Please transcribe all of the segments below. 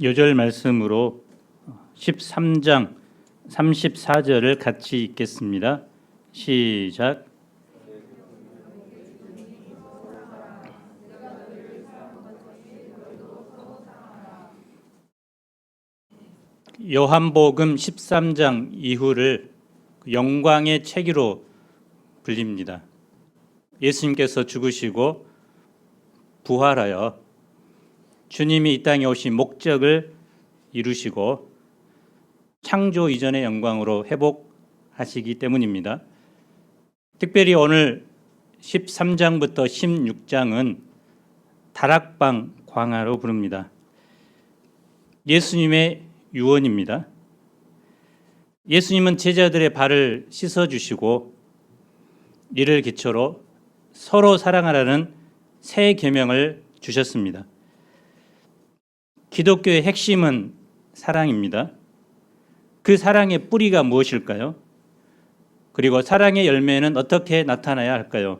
요절 말씀으로 13장 34절을 같이 읽겠습니다. 시작. 요한복음 13장 이후를 영광의 책으로 불립니다. 예수님께서 죽으시고 부활하여 주님이 이 땅에 오신 목적을 이루시고 창조 이전의 영광으로 회복하시기 때문입니다. 특별히 오늘 13장부터 16장은 다락방 광야로 부릅니다. 예수님의 유언입니다. 예수님은 제자들의 발을 씻어주시고 이를 기초로 서로 사랑하라는 새 계명을 주셨습니다. 기독교의 핵심은 사랑입니다. 그 사랑의 뿌리가 무엇일까요? 그리고 사랑의 열매는 어떻게 나타나야 할까요?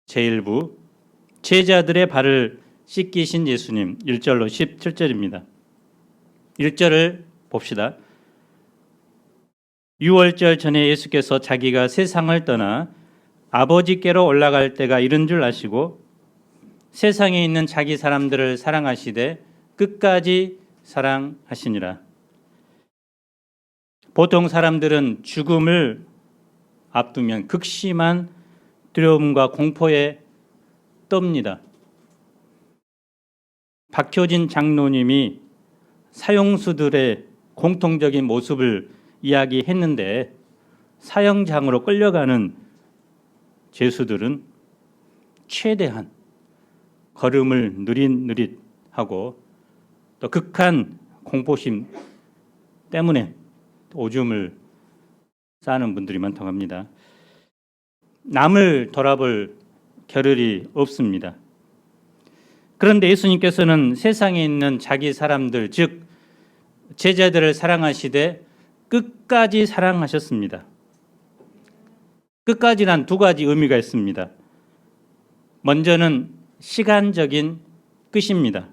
제1부 제자들의 발을 씻기신 예수님 1절로 17절입니다. 1절을 봅시다. 유월절 전에 예수께서 자기가 세상을 떠나 아버지께로 올라갈 때가 이른 줄 아시고 세상에 있는 자기 사람들을 사랑하시되 끝까지 사랑하시니라. 보통 사람들은 죽음을 앞두면 극심한 두려움과 공포에 떱니다. 박효진 장로님이 사형수들의 공통적인 모습을 이야기했는데 사형장으로 끌려가는 죄수들은 최대한 걸음을 느릿느릿하고 또 극한 공포심 때문에 오줌을 싸는 분들이 많다고 합니다. 남을 돌아볼 겨를이 없습니다. 그런데 예수님께서는 세상에 있는 자기 사람들, 즉 제자들을 사랑하시되 끝까지 사랑하셨습니다. 끝까지란 두 가지 의미가 있습니다. 먼저는 시간적인 끝입니다.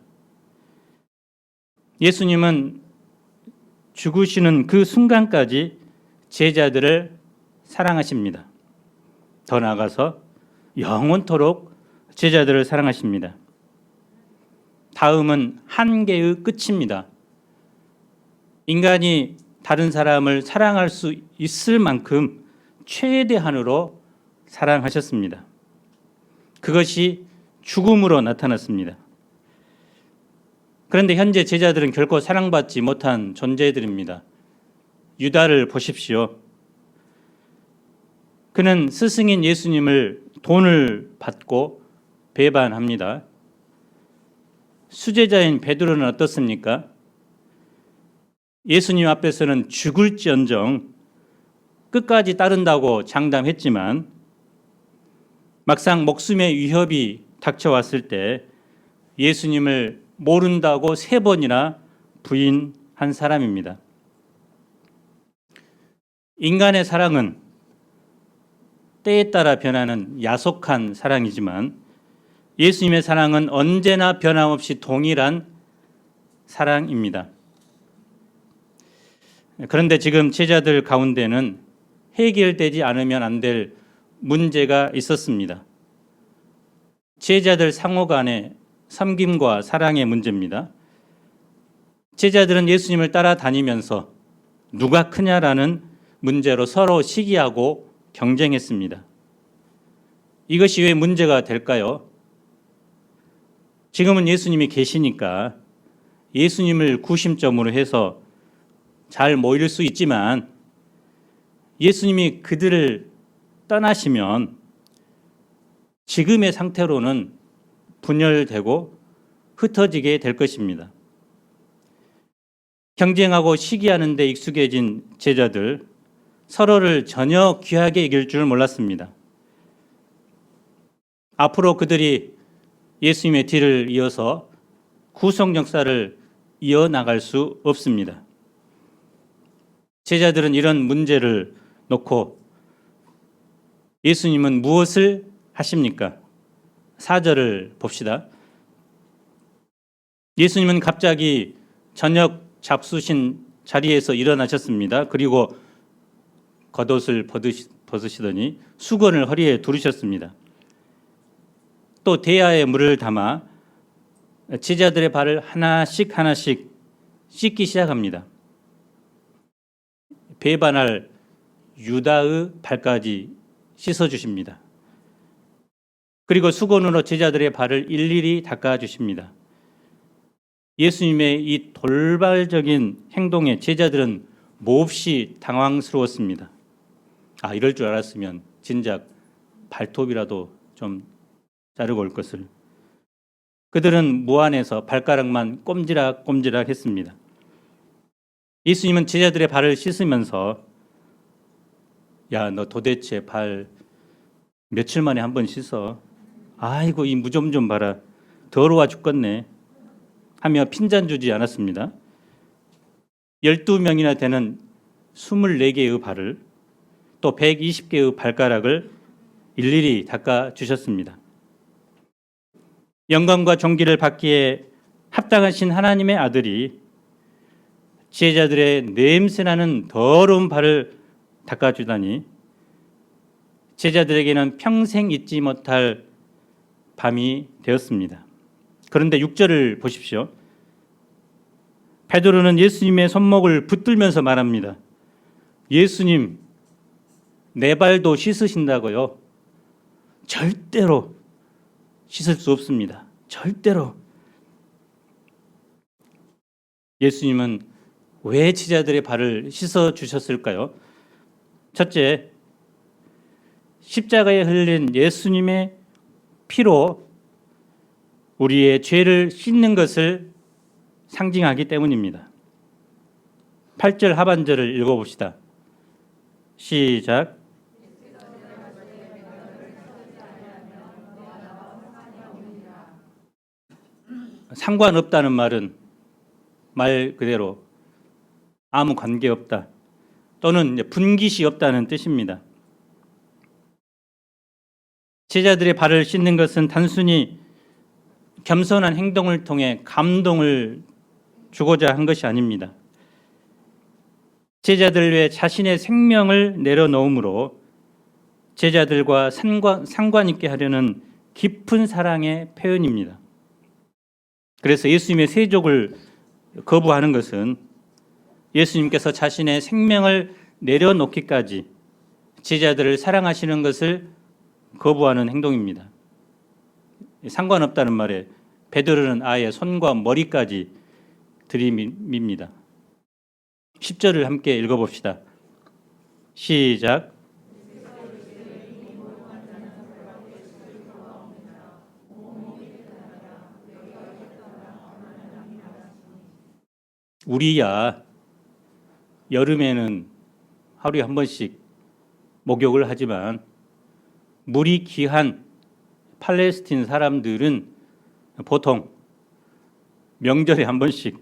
예수님은 죽으시는 그 순간까지 제자들을 사랑하십니다. 더 나아가서 영원토록 제자들을 사랑하십니다. 다음은 한계의 끝입니다. 인간이 다른 사람을 사랑할 수 있을 만큼 최대한으로 사랑하셨습니다. 그것이 죽음으로 나타났습니다. 그런데 현재 제자들은 결코 사랑받지 못한 존재들입니다. 유다를 보십시오. 그는 스승인 예수님을 돈을 받고 배반합니다. 수제자인 베드로는 어떻습니까? 예수님 앞에서는 죽을지언정 끝까지 따른다고 장담했지만 막상 목숨의 위협이 닥쳐왔을 때 예수님을 모른다고 3번이나 부인한 사람입니다. 인간의 사랑은 때에 따라 변하는 야속한 사랑이지만 예수님의 사랑은 언제나 변함없이 동일한 사랑입니다. 그런데 지금 제자들 가운데는 해결되지 않으면 안 될 문제가 있었습니다. 제자들 상호 간의 섬김과 사랑의 문제입니다. 제자들은 예수님을 따라다니면서 누가 크냐라는 문제로 서로 시기하고 경쟁했습니다. 이것이 왜 문제가 될까요? 지금은 예수님이 계시니까 예수님을 구심점으로 해서 잘 모일 수 있지만 예수님이 그들을 떠나시면 지금의 상태로는 분열되고 흩어지게 될 것입니다. 경쟁하고 시기하는 데 익숙해진 제자들, 서로를 전혀 귀하게 여길 줄 몰랐습니다. 앞으로 그들이 예수님의 뒤를 이어서 구속 역사를 이어나갈 수 없습니다. 제자들은 이런 문제를 놓고 예수님은 무엇을 하십니까? 4절을 봅시다. 예수님은 갑자기 저녁 잡수신 자리에서 일어나셨습니다. 그리고 겉옷을 벗으시더니 수건을 허리에 두르셨습니다. 또 대야에 물을 담아 제자들의 발을 하나씩 씻기 시작합니다. 배반할 유다의 발까지 씻어주십니다. 그리고 수건으로 제자들의 발을 일일이 닦아주십니다. 예수님의 이 돌발적인 행동에 제자들은 몹시 당황스러웠습니다. 이럴 줄 알았으면 진작 발톱이라도 좀 자르고 올 것을. 그들은 무안해서 발가락만 꼼지락꼼지락 했습니다. 예수님은 제자들의 발을 씻으면서 야, 너 도대체 발 며칠 만에 한 번 씻어? 아이고, 이 무좀 좀 봐라. 더러워 죽겠네. 하며 핀잔 주지 않았습니다. 12명이나 되는 24개의 발을 또 120개의 발가락을 일일이 닦아주셨습니다. 영광과 존귀를 받기에 합당하신 하나님의 아들이 제자들의 냄새나는 더러운 발을 닦아주다니 제자들에게는 평생 잊지 못할 밤이 되었습니다. 그런데 6절을 보십시오. 베드로는 예수님의 손목을 붙들면서 말합니다. 예수님, 내 발도 씻으신다고요? 절대로 씻을 수 없습니다. 절대로. 예수님은 왜 제자들의 발을 씻어 주셨을까요? 첫째, 십자가에 흘린 예수님의 피로 우리의 죄를 씻는 것을 상징하기 때문입니다. 8절 하반절을 읽어봅시다. 시작. 상관없다는 말은 말 그대로 아무 관계없다 또는 분깃이 없다는 뜻입니다. 제자들의 발을 씻는 것은 단순히 겸손한 행동을 통해 감동을 주고자 한 것이 아닙니다. 제자들 외에 자신의 생명을 내려놓음으로 제자들과 상관 있게 하려는 깊은 사랑의 표현입니다. 그래서 예수님의 세족을 거부하는 것은 예수님께서 자신의 생명을 내려놓기까지 제자들을 사랑하시는 것을 거부하는 행동입니다. 상관없다는 말에 베드로는 아예 손과 머리까지 들이밉니다. 10절을 함께 읽어봅시다. 시작. 우리야 여름에는 하루에 한 번씩 목욕을 하지만 물이 귀한 팔레스틴 사람들은 보통 명절에 한 번씩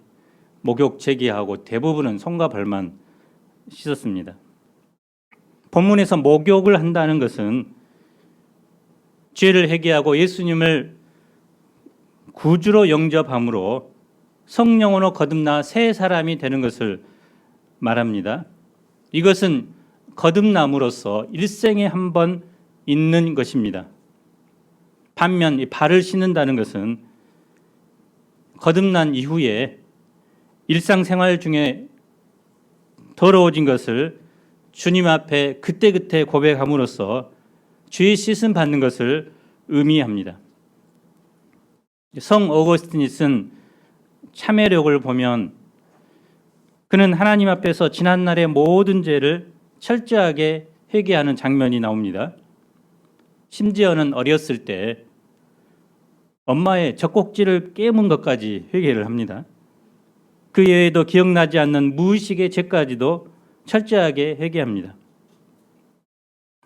목욕 재개하고 대부분은 손과 발만 씻었습니다. 본문에서 목욕을 한다는 것은 죄를 회개하고 예수님을 구주로 영접함으로 성령으로 거듭나 새 사람이 되는 것을 말합니다. 이것은 거듭남으로써 일생에 한 번 있는 것입니다. 반면 이 발을 씻는다는 것은 거듭난 이후에 일상생활 중에 더러워진 것을 주님 앞에 그때그때 고백함으로써 죄 씻음 받는 것을 의미합니다. 성 어거스틴이 쓴 참회록을 보면 그는 하나님 앞에서 지난날의 모든 죄를 철저하게 회개하는 장면이 나옵니다. 심지어는 어렸을 때 엄마의 젖꼭지를 깨문 것까지 회개를 합니다. 그 외에도 기억나지 않는 무의식의 죄까지도 철저하게 회개합니다.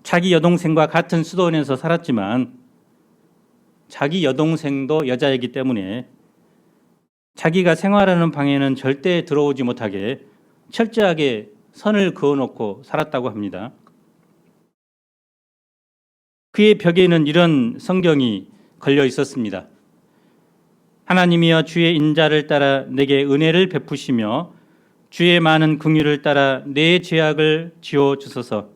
자기 여동생과 같은 수도원에서 살았지만 자기 여동생도 여자이기 때문에 자기가 생활하는 방에는 절대 들어오지 못하게 철저하게 선을 그어놓고 살았다고 합니다. 그의 벽에는 이런 성경이 걸려 있었습니다. 하나님이여 주의 인자를 따라 내게 은혜를 베푸시며 주의 많은 긍휼을 따라 내 죄악을 지워 주소서.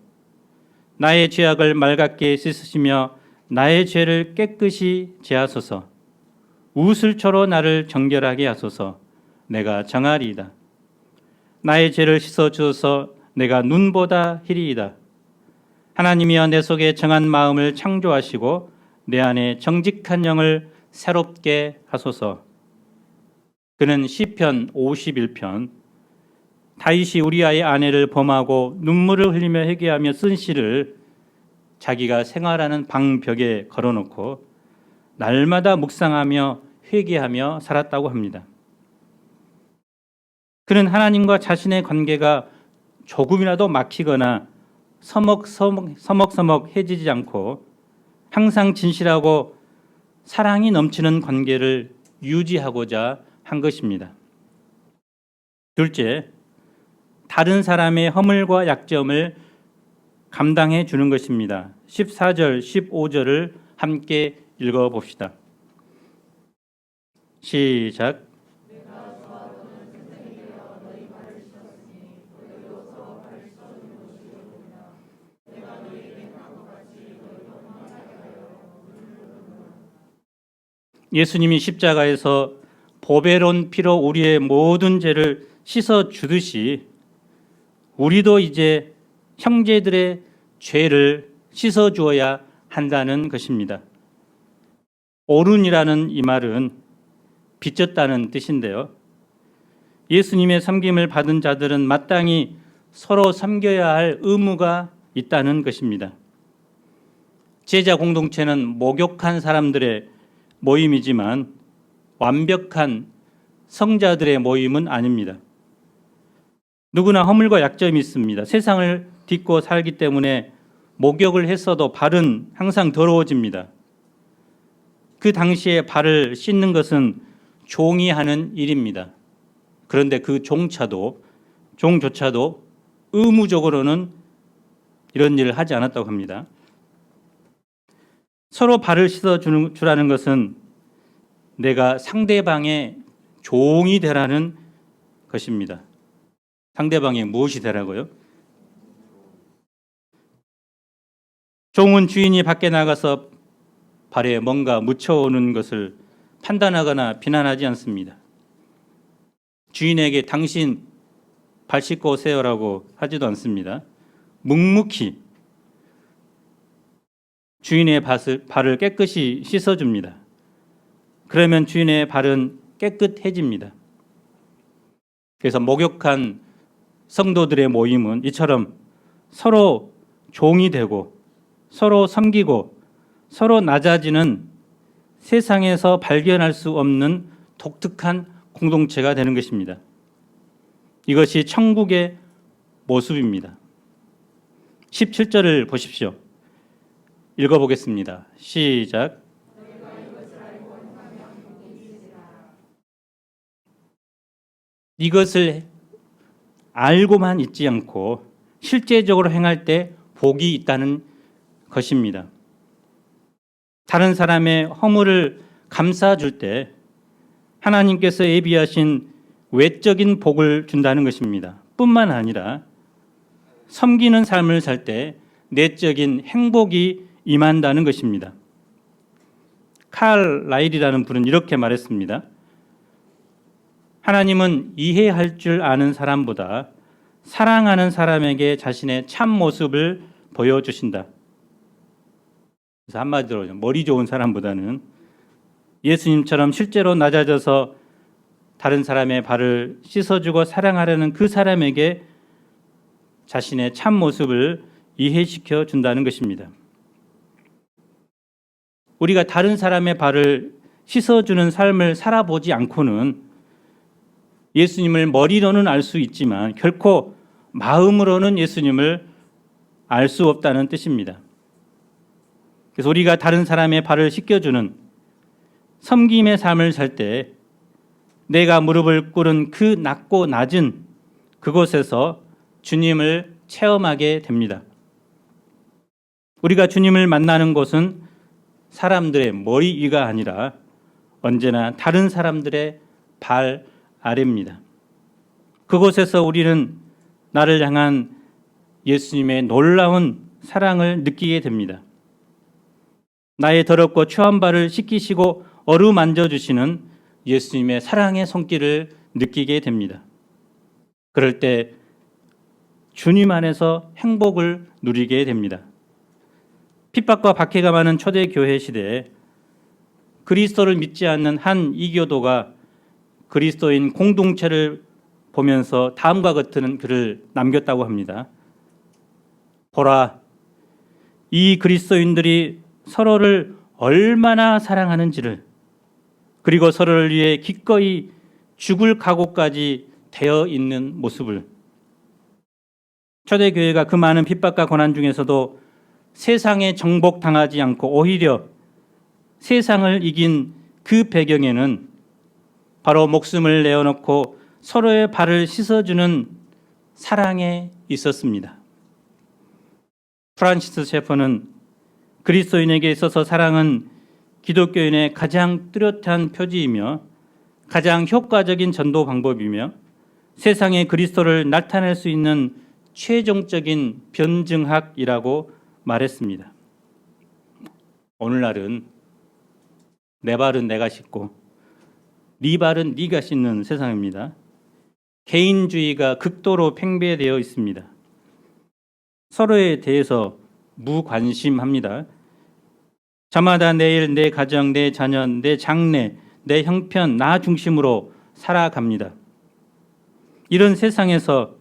나의 죄악을 맑게 씻으시며 나의 죄를 깨끗이 제하소서. 우슬초로 나를 정결하게 하소서. 내가 정하리이다. 나의 죄를 씻어 주소서. 내가 눈보다 희리이다. 하나님이여 내 속에 정한 마음을 창조하시고 내 안에 정직한 영을 새롭게 하소서. 그는 시편 51편 다윗이 우리아의 아내를 범하고 눈물을 흘리며 회개하며 쓴 시를 자기가 생활하는 방벽에 걸어놓고 날마다 묵상하며 회개하며 살았다고 합니다. 그는 하나님과 자신의 관계가 조금이라도 막히거나 서먹서먹해지지 않고 항상 진실하고 사랑이 넘치는 관계를 유지하고자 한 것입니다. 둘째, 다른 사람의 허물과 약점을 감당해 주는 것입니다. 14절, 15절을 함께 읽어봅시다. 시작. 예수님이 십자가에서 보배로운 피로 우리의 모든 죄를 씻어 주듯이 우리도 이제 형제들의 죄를 씻어 주어야 한다는 것입니다. 오른이라는 이 말은 빚졌다는 뜻인데요. 예수님의 섬김을 받은 자들은 마땅히 서로 섬겨야 할 의무가 있다는 것입니다. 제자 공동체는 목욕한 사람들의 모임이지만 완벽한 성자들의 모임은 아닙니다. 누구나 허물과 약점이 있습니다. 세상을 딛고 살기 때문에 목욕을 했어도 발은 항상 더러워집니다. 그 당시에 발을 씻는 것은 종이 하는 일입니다. 그런데 그 종조차도 의무적으로는 이런 일을 하지 않았다고 합니다. 서로 발을 씻어 주라는 것은 내가 상대방의 종이 되라는 것입니다. 상대방의 무엇이 되라고요? 종은 주인이 밖에 나가서 발에 뭔가 묻혀오는 것을 판단하거나 비난하지 않습니다. 주인에게 당신 발 씻고 오세요라고 하지도 않습니다. 묵묵히 주인의 발을 깨끗이 씻어줍니다. 그러면 주인의 발은 깨끗해집니다. 그래서 목욕한 성도들의 모임은 이처럼 서로 종이 되고 서로 섬기고 서로 낮아지는 세상에서 발견할 수 없는 독특한 공동체가 되는 것입니다. 이것이 천국의 모습입니다. 17절을 보십시오. 읽어보겠습니다. 시작. 이것을 알고만 있지 않고 실제적으로 행할 때 복이 있다는 것입니다. 다른 사람의 허물을 감싸줄 때 하나님께서 예비하신 외적인 복을 준다는 것입니다. 뿐만 아니라 섬기는 삶을 살 때 내적인 행복이 임한다는 것입니다. 칼 라일이라는 분은 이렇게 말했습니다. 하나님은 이해할 줄 아는 사람보다 사랑하는 사람에게 자신의 참 모습을 보여주신다. 그래서 한마디로 머리 좋은 사람보다는 예수님처럼 실제로 낮아져서 다른 사람의 발을 씻어주고 사랑하려는 그 사람에게 자신의 참 모습을 이해시켜 준다는 것입니다. 우리가 다른 사람의 발을 씻어주는 삶을 살아보지 않고는 예수님을 머리로는 알 수 있지만 결코 마음으로는 예수님을 알 수 없다는 뜻입니다. 그래서 우리가 다른 사람의 발을 씻겨주는 섬김의 삶을 살 때 내가 무릎을 꿇은 그 낮고 낮은 그곳에서 주님을 체험하게 됩니다. 우리가 주님을 만나는 곳은 사람들의 머리 위가 아니라 언제나 다른 사람들의 발 아래입니다. 그곳에서 우리는 나를 향한 예수님의 놀라운 사랑을 느끼게 됩니다. 나의 더럽고 추한 발을 씻기시고 어루만져 주시는 예수님의 사랑의 손길을 느끼게 됩니다. 그럴 때 주님 안에서 행복을 누리게 됩니다. 핍박과 박해가 많은 초대교회 시대에 그리스도를 믿지 않는 한 이교도가 그리스도인 공동체를 보면서 다음과 같은 글을 남겼다고 합니다. 보라, 이 그리스도인들이 서로를 얼마나 사랑하는지를, 그리고 서로를 위해 기꺼이 죽을 각오까지 되어 있는 모습을. 초대교회가 그 많은 핍박과 고난 중에서도 세상에 정복당하지 않고 오히려 세상을 이긴 그 배경에는 바로 목숨을 내어놓고 서로의 발을 씻어주는 사랑에 있었습니다. 프란시스 셰퍼는 그리스도인에게 있어서 사랑은 기독교인의 가장 뚜렷한 표지이며 가장 효과적인 전도 방법이며 세상에 그리스도를 나타낼 수 있는 최종적인 변증학이라고 말했습니다. 오늘날은 내 발은 내가 씻고 네 발은 네가 씻는 세상입니다. 개인주의가 극도로 팽배되어 있습니다. 서로에 대해서 무관심합니다. 저마다 내일, 내 가정, 내 자녀, 내 장래, 내 형편, 나 중심으로 살아갑니다. 이런 세상에서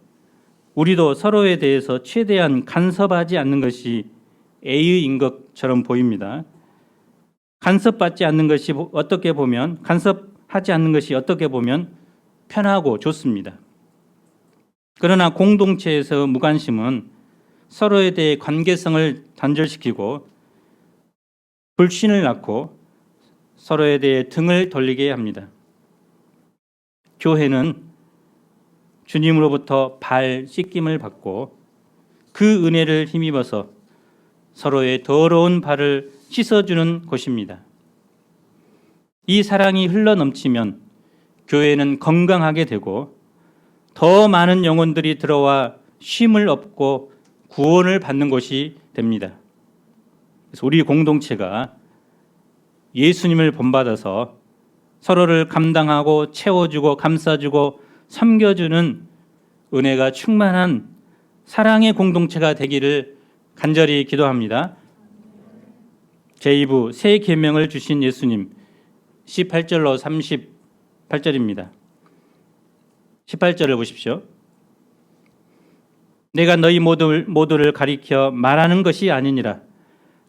우리도 서로에 대해서 최대한 간섭하지 않는 것이 애의인 것처럼 보입니다. 간섭하지 않는 것이 어떻게 보면 편하고 좋습니다. 그러나 공동체에서 무관심은 서로에 대해 관계성을 단절시키고 불신을 낳고 서로에 대해 등을 돌리게 합니다. 교회는 주님으로부터 발 씻김을 받고 그 은혜를 힘입어서 서로의 더러운 발을 씻어주는 곳입니다. 이 사랑이 흘러넘치면 교회는 건강하게 되고 더 많은 영혼들이 들어와 쉼을 얻고 구원을 받는 곳이 됩니다. 그래서 우리 공동체가 예수님을 본받아서 서로를 감당하고 채워주고 감싸주고 섬겨주는 은혜가 충만한 사랑의 공동체가 되기를 간절히 기도합니다. 제2부 새 계명을 주신 예수님 18절로 38절입니다. 18절을 보십시오. 내가 너희 모두를 가리켜 말하는 것이 아니니라.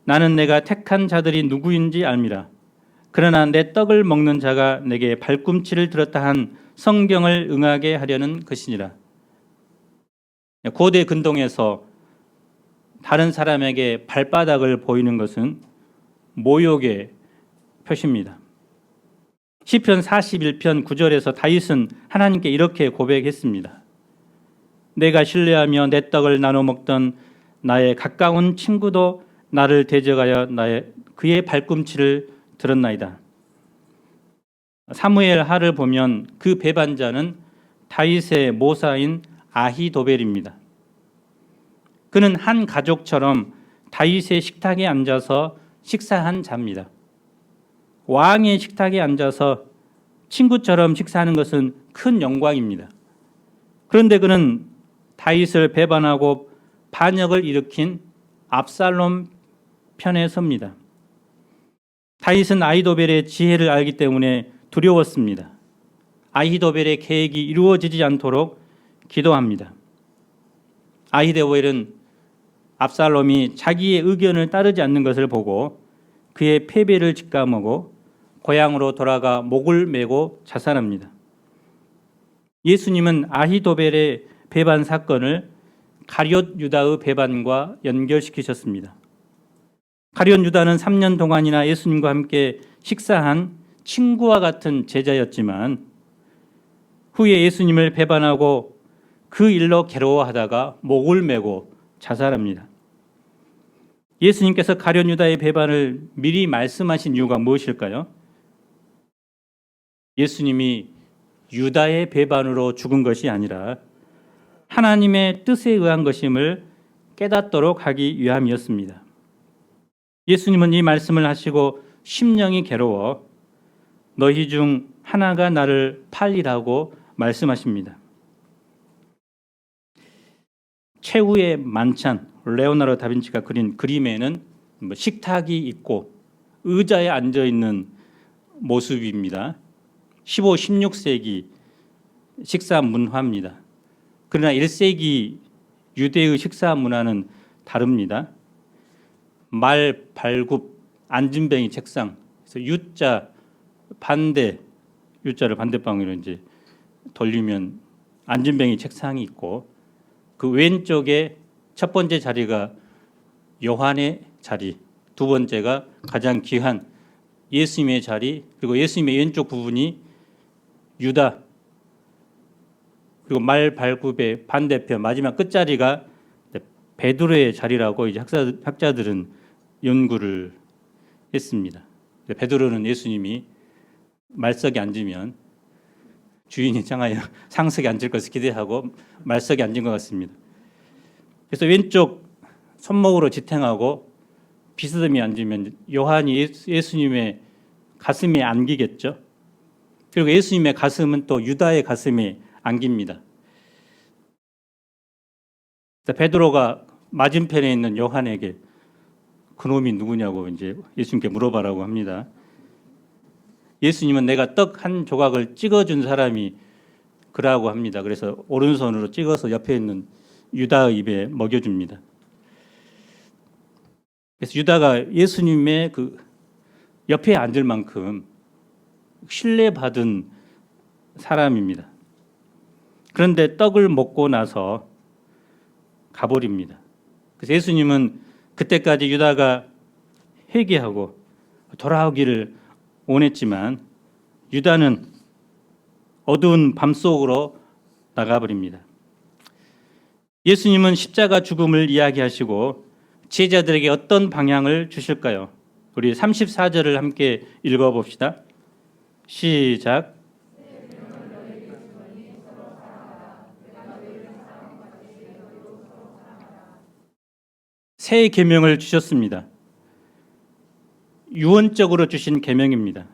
나는 내가 택한 자들이 누구인지 알미라. 그러나 내 떡을 먹는 자가 내게 발꿈치를 들었다 한 성경을 응하게 하려는 것이니라. 고대 근동에서 다른 사람에게 발바닥을 보이는 것은 모욕의 표시입니다. 시편 41편 9절에서 다윗은 하나님께 이렇게 고백했습니다. 내가 신뢰하며 내 떡을 나눠 먹던 나의 가까운 친구도 나를 대적하여 그의 발꿈치를 들었나이다. 사무엘 하를 보면 그 배반자는 다윗의 모사인 아히도벨입니다. 그는 한 가족처럼 다윗의 식탁에 앉아서 식사한 자입니다. 왕의 식탁에 앉아서 친구처럼 식사하는 것은 큰 영광입니다. 그런데 그는 다윗을 배반하고 반역을 일으킨 압살롬 편에 섭니다. 다윗은 아히도벨의 지혜를 알기 때문에 두려웠습니다. 아히도벨의 계획이 이루어지지 않도록 기도합니다. 아히도벨은 압살롬이 자기의 의견을 따르지 않는 것을 보고 그의 패배를 직감하고 고향으로 돌아가 목을 메고 자살합니다. 예수님은 아히도벨의 배반 사건을 가룟 유다의 배반과 연결시키셨습니다. 가룟 유다는 3년 동안이나 예수님과 함께 식사한 친구와 같은 제자였지만 후에 예수님을 배반하고 그 일로 괴로워하다가 목을 메고 자살합니다. 예수님께서 가룟 유다의 배반을 미리 말씀하신 이유가 무엇일까요? 예수님이 유다의 배반으로 죽은 것이 아니라 하나님의 뜻에 의한 것임을 깨닫도록 하기 위함이었습니다. 예수님은 이 말씀을 하시고 심령이 괴로워 너희 중 하나가 나를 팔리라고 말씀하십니다. 최후의 만찬, 레오나르도 다빈치가 그린 그림에는 식탁이 있고 의자에 앉아 있는 모습입니다. 15, 16세기 식사 문화입니다. 그러나 1세기 유대의 식사 문화는 다릅니다. 말, 발굽, 앉은뱅이 책상, 그래서 U자 반대, U자를 반대방으로 이제 돌리면 앉은뱅이 책상이 있고 그 왼쪽에 첫 번째 자리가 요한의 자리, 두 번째가 가장 귀한 예수님의 자리, 그리고 예수님의 왼쪽 부분이 유다, 그리고 말 발굽의 반대편 마지막 끝자리가 베드로의 자리라고 이제 학자들은 연구를 했습니다. 베드로는 예수님이 말석에 앉으면 주인이 장하여 상석에 앉을 것을 기대하고 말석에 앉은 것 같습니다. 그래서 왼쪽 손목으로 지탱하고 비스듬히 앉으면 요한이 예수님의 가슴에 안기겠죠. 그리고 예수님의 가슴은 또 유다의 가슴에 안깁니다. 베드로가 맞은편에 있는 요한에게 그놈이 누구냐고 이제 예수님께 물어봐라고 합니다. 예수님은 내가 떡 한 조각을 찍어준 사람이 그라고 합니다. 그래서 오른손으로 찍어서 옆에 있는 유다의 입에 먹여줍니다. 그래서 유다가 예수님의 그 옆에 앉을 만큼 신뢰받은 사람입니다. 그런데 떡을 먹고 나서 가버립니다. 그래서 예수님은 그때까지 유다가 회개하고 돌아오기를 원했지만 유다는 어두운 밤 속으로 나가버립니다. 예수님은 십자가 죽음을 이야기하시고 제자들에게 어떤 방향을 주실까요? 우리 34절을 함께 읽어봅시다. 시작. 새 계명을 주셨습니다. 유언적으로 주신 계명입니다.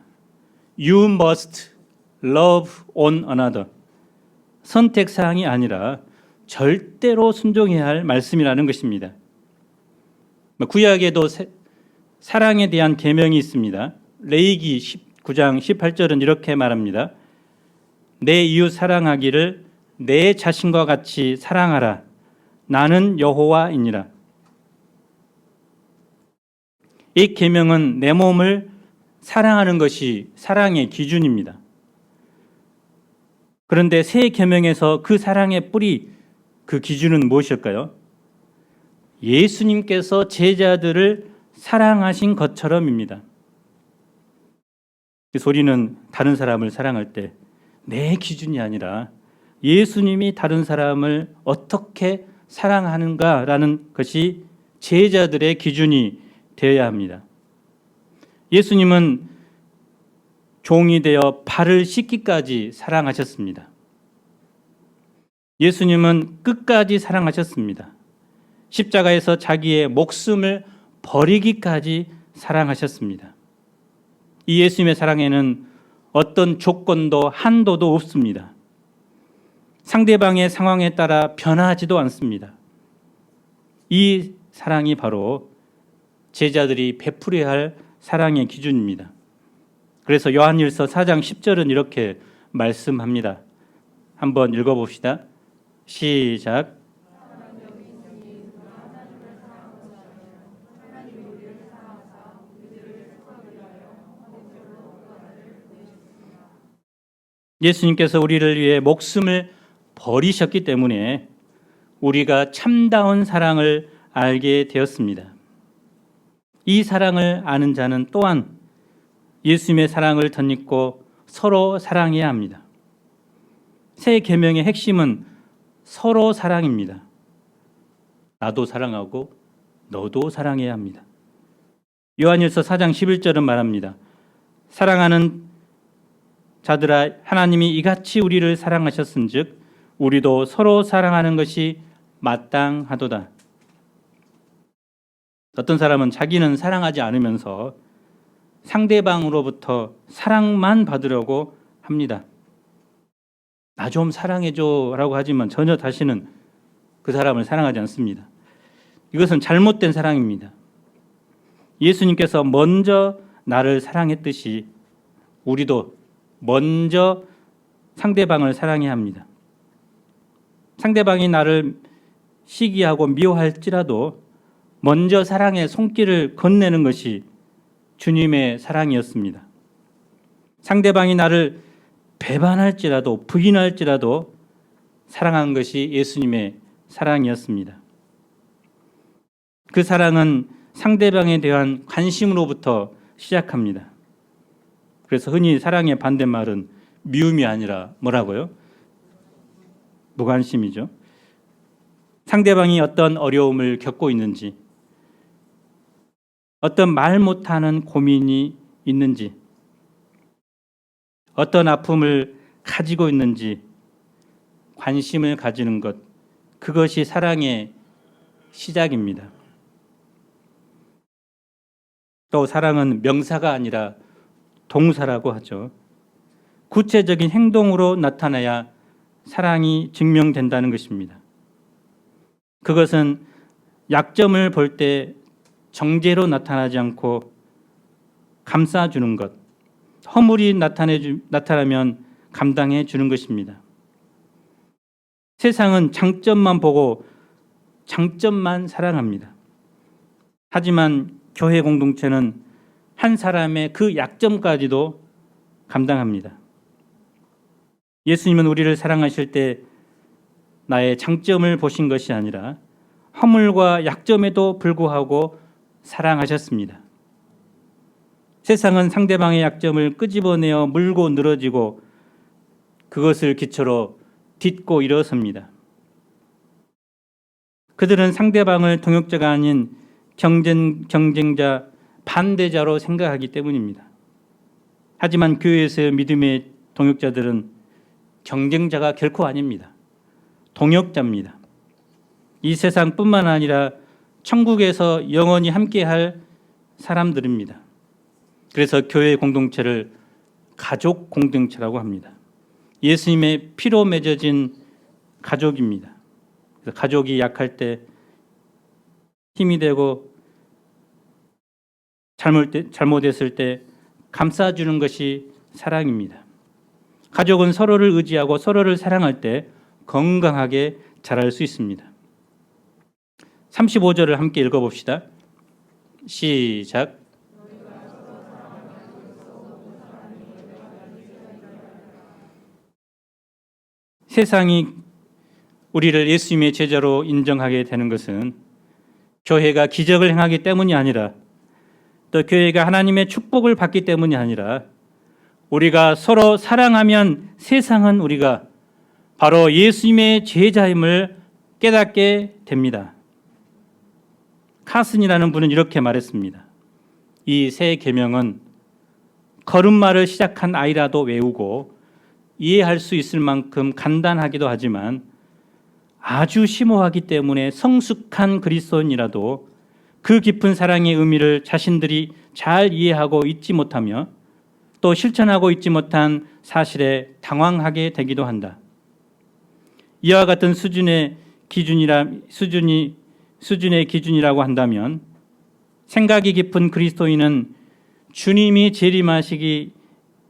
You must love one another. 선택사항이 아니라 절대로 순종해야 할 말씀이라는 것입니다. 구약에도 사랑에 대한 계명이 있습니다. 레위기 19장 18절은 이렇게 말합니다. 내 이웃 사랑하기를 내 자신과 같이 사랑하라. 나는 여호와이니라. 이 계명은 내 몸을 사랑하는 것이 사랑의 기준입니다. 그런데 새 계명에서 그 사랑의 뿌리, 그 기준은 무엇일까요? 예수님께서 제자들을 사랑하신 것처럼입니다. 그래서 우리는 다른 사람을 사랑할 때 내 기준이 아니라 예수님이 다른 사람을 어떻게 사랑하는가라는 것이 제자들의 기준이 되어야 합니다. 예수님은 종이 되어 발을 씻기까지 사랑하셨습니다. 예수님은 끝까지 사랑하셨습니다. 십자가에서 자기의 목숨을 버리기까지 사랑하셨습니다. 이 예수님의 사랑에는 어떤 조건도 한도도 없습니다. 상대방의 상황에 따라 변하지도 않습니다. 이 사랑이 바로 제자들이 베풀어야 할 사랑의 기준입니다. 그래서 요한일서 4장 10절은 이렇게 말씀합니다. 한번 읽어봅시다. 시작. 예수님께서 우리를 위해 목숨을 버리셨기 때문에 우리가 참다운 사랑을 알게 되었습니다. 이 사랑을 아는 자는 또한 예수님의 사랑을 덧입고 서로 사랑해야 합니다. 새 계명의 핵심은 서로 사랑입니다. 나도 사랑하고 너도 사랑해야 합니다. 요한일서 4장 11절은 말합니다. 사랑하는 자들아 하나님이 이같이 우리를 사랑하셨은즉 우리도 서로 사랑하는 것이 마땅하도다. 어떤 사람은 자기는 사랑하지 않으면서 상대방으로부터 사랑만 받으려고 합니다. 나 좀 사랑해줘 라고 하지만 전혀 다시는 그 사람을 사랑하지 않습니다. 이것은 잘못된 사랑입니다. 예수님께서 먼저 나를 사랑했듯이 우리도 먼저 상대방을 사랑해야 합니다. 상대방이 나를 시기하고 미워할지라도 먼저 사랑의 손길을 건네는 것이 주님의 사랑이었습니다. 상대방이 나를 배반할지라도 부인할지라도 사랑한 것이 예수님의 사랑이었습니다. 그 사랑은 상대방에 대한 관심으로부터 시작합니다. 그래서 흔히 사랑의 반대말은 미움이 아니라 뭐라고요? 무관심이죠. 상대방이 어떤 어려움을 겪고 있는지, 어떤 말 못하는 고민이 있는지, 어떤 아픔을 가지고 있는지 관심을 가지는 것, 그것이 사랑의 시작입니다. 또 사랑은 명사가 아니라 동사라고 하죠. 구체적인 행동으로 나타나야 사랑이 증명된다는 것입니다. 그것은 약점을 볼 때 정죄로 나타나지 않고 감싸주는 것, 허물이 나타나면 감당해 주는 것입니다. 세상은 장점만 보고 장점만 사랑합니다. 하지만 교회 공동체는 한 사람의 그 약점까지도 감당합니다. 예수님은 우리를 사랑하실 때 나의 장점을 보신 것이 아니라 허물과 약점에도 불구하고 사랑하셨습니다. 세상은 상대방의 약점을 끄집어내어 물고 늘어지고 그것을 기초로 딛고 일어섭니다. 그들은 상대방을 동역자가 아닌 경쟁자, 반대자로 생각하기 때문입니다. 하지만 교회에서의 믿음의 동역자들은 경쟁자가 결코 아닙니다. 동역자입니다. 이 세상뿐만 아니라 천국에서 영원히 함께할 사람들입니다. 그래서 교회 공동체를 가족 공동체라고 합니다. 예수님의 피로 맺어진 가족입니다. 그래서 가족이 약할 때 힘이 되고 잘못했을 때 감싸주는 것이 사랑입니다. 가족은 서로를 의지하고 서로를 사랑할 때 건강하게 자랄 수 있습니다. 35절을 함께 읽어봅시다. 시작. 세상이 우리를 예수님의 제자로 인정하게 되는 것은 교회가 기적을 행하기 때문이 아니라 또 교회가 하나님의 축복을 받기 때문이 아니라 우리가 서로 사랑하면 세상은 우리가 바로 예수님의 제자임을 깨닫게 됩니다. 카슨이라는 분은 이렇게 말했습니다. 이 새 계명은 걸음마를 시작한 아이라도 외우고 이해할 수 있을 만큼 간단하기도 하지만 아주 심오하기 때문에 성숙한 그리스도인이라도 그 깊은 사랑의 의미를 자신들이 잘 이해하고 있지 못하며 또 실천하고 있지 못한 사실에 당황하게 되기도 한다. 이와 같은 수준의 기준이라고 한다면 생각이 깊은 그리스도인은 주님이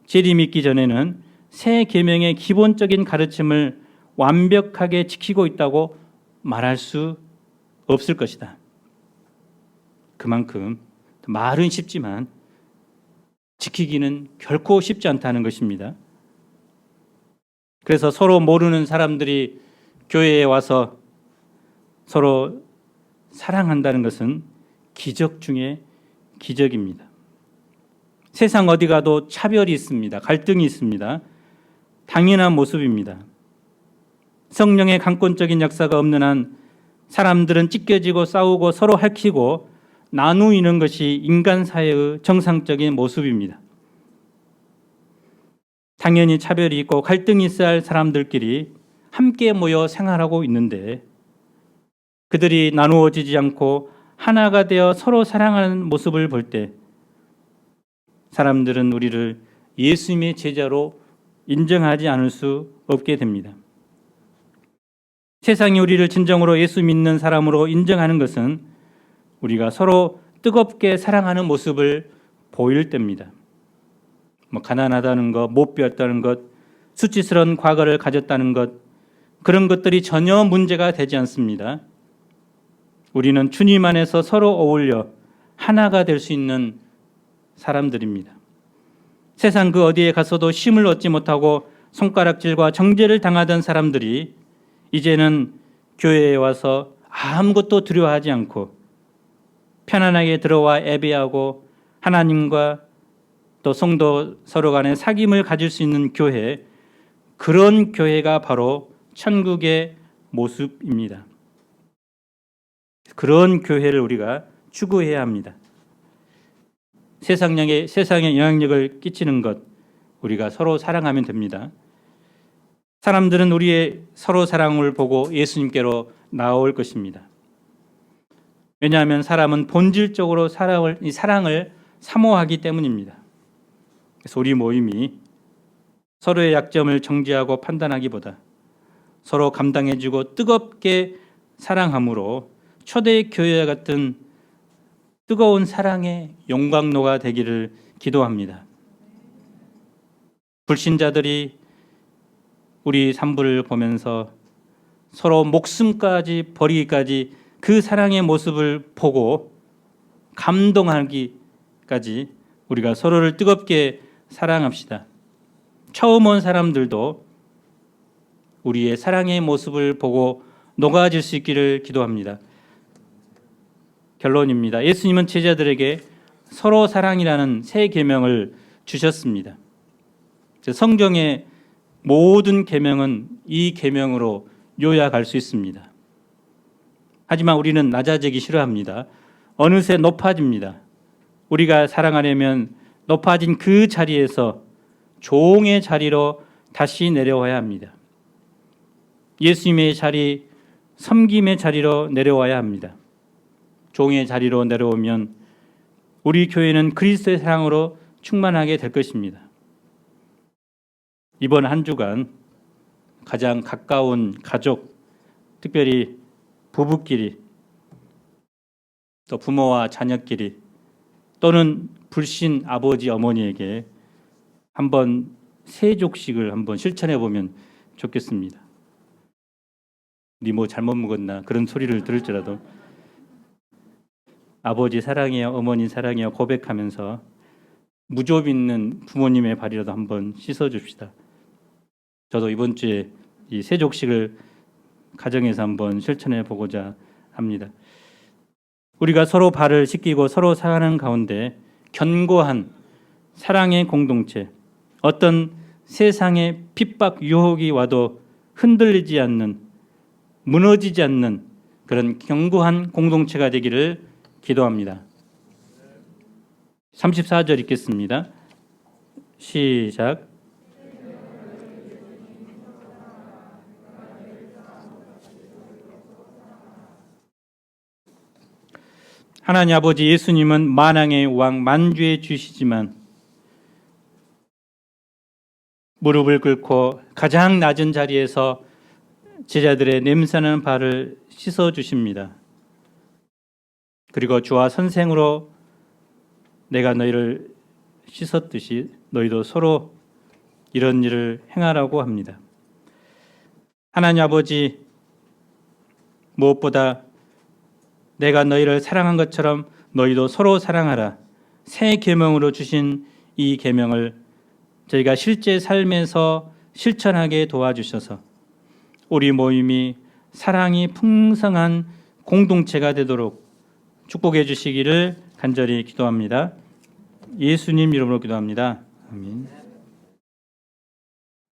재림있기 전에는 새 계명의 기본적인 가르침을 완벽하게 지키고 있다고 말할 수 없을 것이다. 그만큼 말은 쉽지만 지키기는 결코 쉽지 않다는 것입니다. 그래서 서로 모르는 사람들이 교회에 와서 서로 사랑한다는 것은 기적 중에 기적입니다. 세상 어디 가도 차별이 있습니다. 갈등이 있습니다. 당연한 모습입니다. 성령의 강권적인 역사가 없는 한 사람들은 찢겨지고 싸우고 서로 핥히고 나누이는 것이 인간 사회의 정상적인 모습입니다. 당연히 차별이 있고 갈등이 있어야 할 사람들끼리 함께 모여 생활하고 있는데 그들이 나누어지지 않고 하나가 되어 서로 사랑하는 모습을 볼 때 사람들은 우리를 예수님의 제자로 인정하지 않을 수 없게 됩니다. 세상이 우리를 진정으로 예수 믿는 사람으로 인정하는 것은 우리가 서로 뜨겁게 사랑하는 모습을 보일 때입니다. 가난하다는 것, 못 배웠다는 것, 수치스러운 과거를 가졌다는 것, 그런 것들이 전혀 문제가 되지 않습니다. 우리는 주님 안에서 서로 어울려 하나가 될 수 있는 사람들입니다. 세상 그 어디에 가서도 쉼을 얻지 못하고 손가락질과 정죄를 당하던 사람들이 이제는 교회에 와서 아무것도 두려워하지 않고 편안하게 들어와 예배하고 하나님과 또 성도 서로 간의 사귐을 가질 수 있는 교회, 그런 교회가 바로 천국의 모습입니다. 그런 교회를 우리가 추구해야 합니다. 세상에 영향력을 끼치는 것, 우리가 서로 사랑하면 됩니다. 사람들은 우리의 서로 사랑을 보고 예수님께로 나올 것입니다. 왜냐하면 사람은 본질적으로 사랑을 사모하기 때문입니다. 그래서 우리 모임이 서로의 약점을 정지하고 판단하기보다 서로 감당해주고 뜨겁게 사랑함으로 초대 교회와 같은 뜨거운 사랑의 용광로가 되기를 기도합니다. 불신자들이 우리 산부를 보면서 서로 목숨까지 버리기까지 그 사랑의 모습을 보고 감동하기까지 우리가 서로를 뜨겁게 사랑합시다. 처음 온 사람들도 우리의 사랑의 모습을 보고 녹아질 수 있기를 기도합니다. 결론입니다. 예수님은 제자들에게 서로 사랑이라는 새 계명을 주셨습니다. 성경의 모든 계명은 이 계명으로 요약할 수 있습니다. 하지만 우리는 낮아지기 싫어합니다. 어느새 높아집니다. 우리가 사랑하려면 높아진 그 자리에서 종의 자리로 다시 내려와야 합니다. 예수님의 자리, 섬김의 자리로 내려와야 합니다. 종의 자리로 내려오면 우리 교회는 그리스도의 사랑으로 충만하게 될 것입니다. 이번 한 주간 가장 가까운 가족, 특별히 부부끼리, 또 부모와 자녀끼리, 또는 불신 아버지, 어머니에게 한번 세족식을 한번 실천해 보면 좋겠습니다. 니 뭐 잘못 먹었나 그런 소리를 들을지라도 아버지 사랑해요, 어머니 사랑해요 고백하면서 무좀 있는 부모님의 발이라도 한번 씻어줍시다. 저도 이번 주에 이 세족식을 가정에서 한번 실천해 보고자 합니다. 우리가 서로 발을 씻기고 서로 사랑하는 가운데 견고한 사랑의 공동체, 어떤 세상의 핍박 유혹이 와도 흔들리지 않는, 무너지지 않는 그런 견고한 공동체가 되기를 기도합니다. 34절 읽겠습니다. 시작. 하나님 아버지, 예수님은 만왕의 왕, 만주의 주시지만 무릎을 꿇고 가장 낮은 자리에서 제자들의 냄새나는 발을 씻어주십니다. 그리고 주와 선생으로 내가 너희를 씻었듯이 너희도 서로 이런 일을 행하라고 합니다. 하나님 아버지, 무엇보다 내가 너희를 사랑한 것처럼 너희도 서로 사랑하라. 새 계명으로 주신 이 계명을 저희가 실제 삶에서 실천하게 도와주셔서 우리 모임이 사랑이 풍성한 공동체가 되도록 축복해 주시기를 간절히 기도합니다. 예수님 이름으로 기도합니다. 아멘.